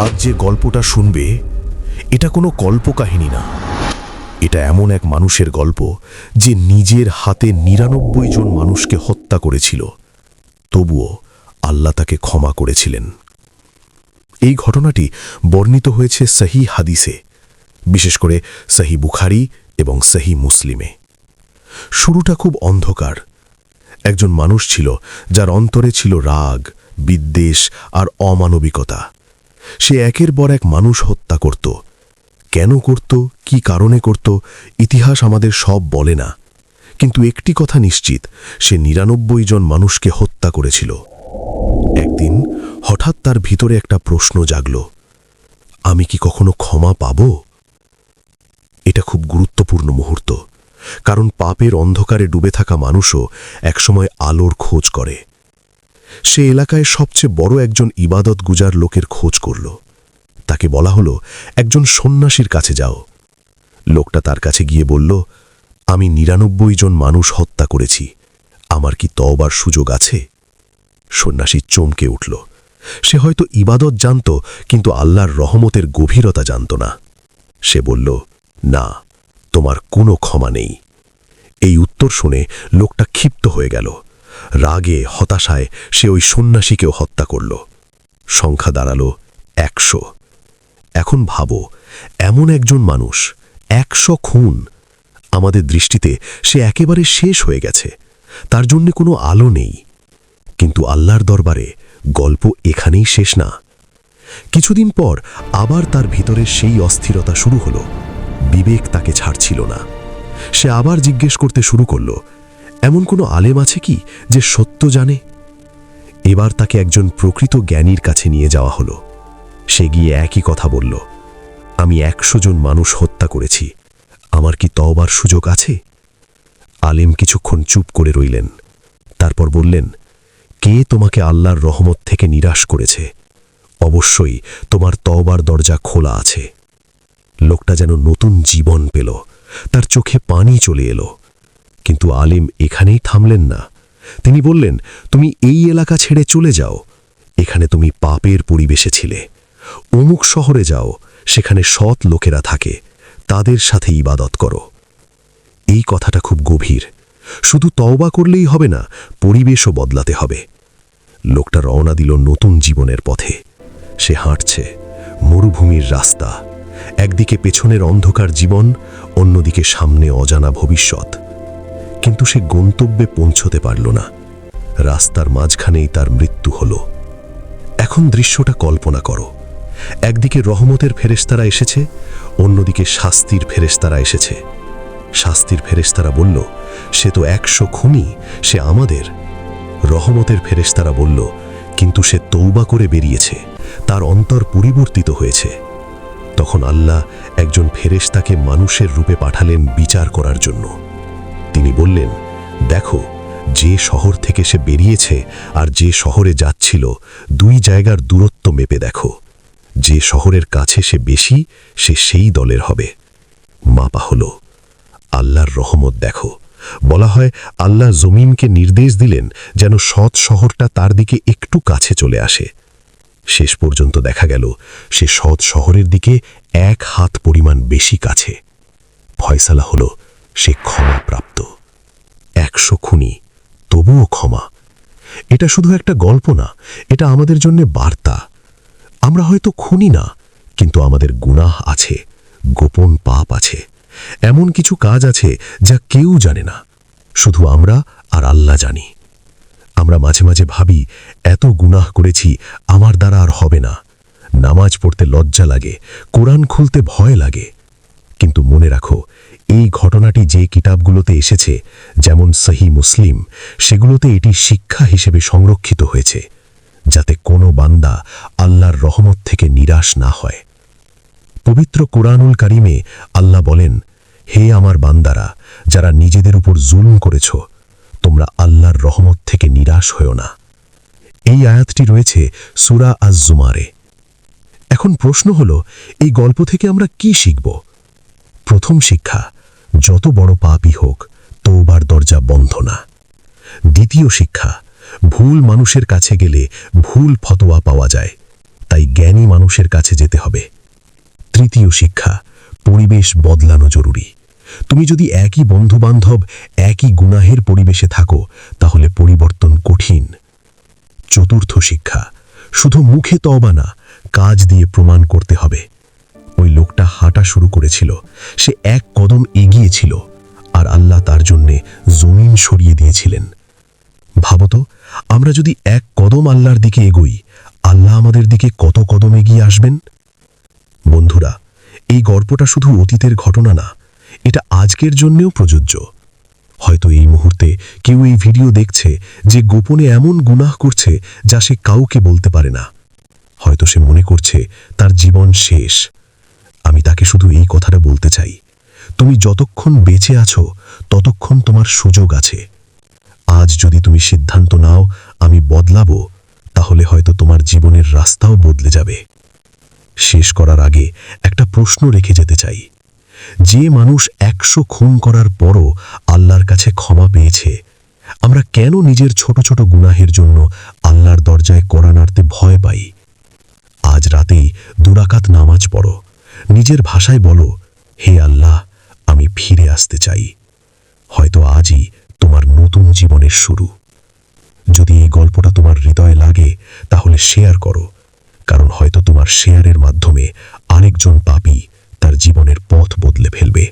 আজ যে গল্পটা শুনবে এটা কোনো কল্পকাহিনী না। এটা এমন এক মানুষের গল্প যে নিজের হাতে ৯৯ জন মানুষকে হত্যা করেছিল, তবুও আল্লাহ তাকে ক্ষমা করেছিলেন। এই ঘটনাটি বর্ণিত হয়েছে সহি হাদিসে, বিশেষ করে সহি বুখারী এবং সহি মুসলিমে। শুরুটা খুব অন্ধকার। একজন মানুষ ছিল যার অন্তরে ছিল রাগ, বিদ্বেষ আর অমানবিকতা। সে একের পর এক মানুষ হত্যা করত। কেন করত, কি কারণে করত, ইতিহাস আমাদের সব বলে না, কিন্তু একটি কথা নিশ্চিত, সে ৯৯ জন মানুষকে হত্যা করেছিল। একদিন হঠাৎ তার ভিতরে একটা প্রশ্ন জাগল, আমি কি কখনো ক্ষমা পাব? এটা খুব গুরুত্বপূর্ণ মুহূর্ত, কারণ পাপের অন্ধকারে ডুবে থাকা মানুষও একসময় আলোর খোঁজ করে। সে এলাকায় সবচেয়ে বড় একজন ইবাদত গুজার লোকের খোঁজ করল। তাকে বলা হলো, একজন সন্ন্যাসীর কাছে যাও। লোকটা তার কাছে গিয়ে বলল, আমি ৯৯ জন মানুষ হত্যা করেছি, আমার কি তওবার সুযোগ আছে? সন্ন্যাসী চমকে উঠল। সে হয়তো ইবাদত জানত, কিন্তু আল্লাহর রহমতের গভীরতা জানত না। সে বলল, না, তোমার কোনো ক্ষমা নেই। এই উত্তর শুনে লোকটা ক্ষিপ্ত হয়ে গেল। রাগে, হতাশায় সে ওই সন্ন্যাসীকেও হত্যা করল। সংখ্যা দাঁড়ালো ১০০। এখন ভাবো, এমন একজন মানুষ, ১০০ খুন। আমাদের দৃষ্টিতে সে একেবারে শেষ হয়ে গেছে, তার জন্য কোনো আলো নেই। কিন্তু আল্লাহর দরবারে গল্প এখানেই শেষ না। কিছুদিন পর আবার তার ভিতরে সেই অস্থিরতা শুরু হলো। বিবেক তাকে ছাড়ছিল না। সে আবার জিজ্ঞেস করতে শুরু করল, এমন কোনো আলেম আছে কি যে সত্য জানে? এবার তাকে একজন প্রকৃত জ্ঞানীর কাছে নিয়ে যাওয়া হলো। সে গিয়ে একই কথা বলল, আমি ১০০ জন মানুষ হত্যা করেছি, আমার কি তওবার সুযোগ আছে? আলেম কিছুক্ষণ চুপ করে রইলেন, তারপর বললেন, কে তোমাকে আল্লাহর রহমত থেকে নিরাশ করেছে? অবশ্যই তোমার তওবার দরজা খোলা আছে। লোকটা যেন নতুন জীবন পেল, তার চোখে পানি চলে এলো। কিন্তু আলেম এখানেই থামলেন না। তিনি বললেন, তুমি এই এলাকা ছেড়ে চলে যাও, এখানে তুমি পাপের পরিবেশে ছিলে। অমুক শহরে যাও, সেখানে সৎ লোকেরা থাকে, তাদের সাথে ইবাদত করো। এই কথাটা খুব গভীর। শুধু তওবা করলেই হবে না, পরিবেশও বদলাতে হবে। লোকটা রওনা দিল নতুন জীবনের পথে। সে হাঁটছে মরুভূমির রাস্তা, একদিকে পেছনের অন্ধকার জীবন, অন্যদিকে সামনে অজানা ভবিষ্যৎ। কিন্তু সে গন্তব্যে পৌঁছতে পারল না। রাস্তার মাঝখানেই তার মৃত্যু হলো। এখন দৃশ্যটা কল্পনা করো, একদিকে রহমতের ফেরেশতারা এসেছে, অন্যদিকে শাস্তির ফেরেশতারা এসেছে। শাস্তির ফেরেশতারা বলল, সে তো ১০০ খুনি, সে আমাদের। রহমতের ফেরেশতারা বলল, কিন্তু সে তওবা করে বেরিয়েছে, তার অন্তর পরিবর্তিত হয়েছে। তখন আল্লাহ একজন ফেরেশতাকে মানুষের রূপে পাঠালেন বিচার করার জন্য। তিনি বললেন, দেখো, যে শহর থেকে সে বেরিয়েছে আর যে শহরে যাচ্ছিল, দুই জায়গার দূরত্ব মেপে দেখো। যে শহরের কাছে সে বেশি, সে সেই দলের হবে। মাপা হলো। আল্লাহর রহমত দেখো। বলা হয়, আল্লাহ জমিনকে নির্দেশ দিলেন যেন সৎ শহরটা তার দিকে একটু কাছে চলে আসে। শেষ পর্যন্ত দেখা গেল সে সৎ শহরের দিকে ১ হাত পরিমাণ বেশি কাছে। ফয়সালা হলো, সে ক্ষমাপ্রাপ্ত। ১০০ খুনি, তবুও ক্ষমা। এটা শুধু একটা গল্প না, এটা আমাদের জন্য বার্তা। আমরা হয়তো খুনি না, কিন্তু আমাদের গুনাহ আছে, গোপন পাপ আছে, এমন কিছু কাজ আছে যা কেউ জানে না, শুধু আমরা আর আল্লাহ জানি। আমরা মাঝে মাঝে ভাবি, এত গুনাহ করেছি, আমার দ্বারা আর হবে না। নামাজ পড়তে লজ্জা লাগে, কোরআন খুলতে ভয় লাগে। কিন্তু মনে রাখো, এই ঘটনাটি যে কিতাবগুলোতে এসেছে, যেমন সহি মুসলিম, সেগুলোতে এটি শিক্ষা হিসেবে সংরক্ষিত হয়েছে, যাতে কোনো বান্দা আল্লাহর রহমত থেকে নিরাশ না হয়। পবিত্র কুরআনুল কারীমে আল্লাহ বলেন, হে আমার বান্দারা, যারা নিজেদের উপর জুলম করেছ, তোমরা আল্লাহর রহমত থেকে নিরাশ হও না। এই আয়াতটি রয়েছে সূরা আজ-জুমারে। এখন প্রশ্ন হলো, এই গল্প থেকে আমরা কি শিখব? প্রথম শিক্ষা, যত বড় পাপই হোক, তওবার দরজা বন্ধ না। দ্বিতীয় শিক্ষা, ভুল মানুষের কাছে গেলে ভুল ফতোয়া পাওয়া যায়, তাই জ্ঞানী মানুষের কাছে যেতে হবে। তৃতীয় শিক্ষা, পরিবেশ বদলানো জরুরি। তুমি যদি একই বন্ধুবান্ধব, একই গুনাহের পরিবেশে থাকো, তাহলে পরিবর্তন কঠিন। চতুর্থ শিক্ষা, শুধু মুখে তওবা না, কাজ দিয়ে প্রমাণ করতে হবে। ওই লোকটা হাঁটা শুরু করেছিল, সে এক কদম এগিয়েছিল, আর আল্লাহ তার জন্যে জমিন সরিয়ে দিয়েছিলেন। ভাবতো, আমরা যদি এক কদম আল্লাহর দিকে এগোই, আল্লাহ আমাদের দিকে কত কদম এগিয়ে আসবেন। বন্ধুরা, এই গল্পটা শুধু অতীতের ঘটনা না, এটা আজকের জন্যেও প্রযোজ্য। হয়তো এই মুহূর্তে কেউ এই ভিডিও দেখছে যে গোপনে এমন গুনাহ করছে যা সে কাউকে বলতে পারে না। হয়তো সে মনে করছে তার জীবন শেষ। আমি তাকে শুধু এই কথাটা বলতে চাই, তুমি যতক্ষণ বেঁচে আছো ততক্ষণ তোমার সুযোগ আছে। আজ যদি তুমি সিদ্ধান্ত নাও আমি বদলাবো, তাহলে হয়তো তোমার জীবনের রাস্তাও বদলে যাবে। শেষ করার আগে একটা প্রশ্ন রেখে যেতে চাই। যে মানুষ 100 খুন করার পরও আল্লাহর কাছে ক্ষমা পেয়েছে, আমরা কেন নিজের ছোট ছোট গুনাহের জন্য আল্লাহর দরজায় কড়া নাড়তে ভয় পাই? আজ রাতেই 2 রাকাত নামাজ পড়ো, নিজের ভাষায় বলো, হে আল্লাহ, আমি ফিরে আসতে চাই। হয়তো আজই তোমার নতুন জীবনের শুরু। যদি এই গল্পটা তোমার হৃদয়ে লাগে, তাহলে শেয়ার করো, কারণ হয়তো তোমার শেয়ারের মাধ্যমে আরেকজন পাপী তার জীবনের পথ বদলে ফেলবে।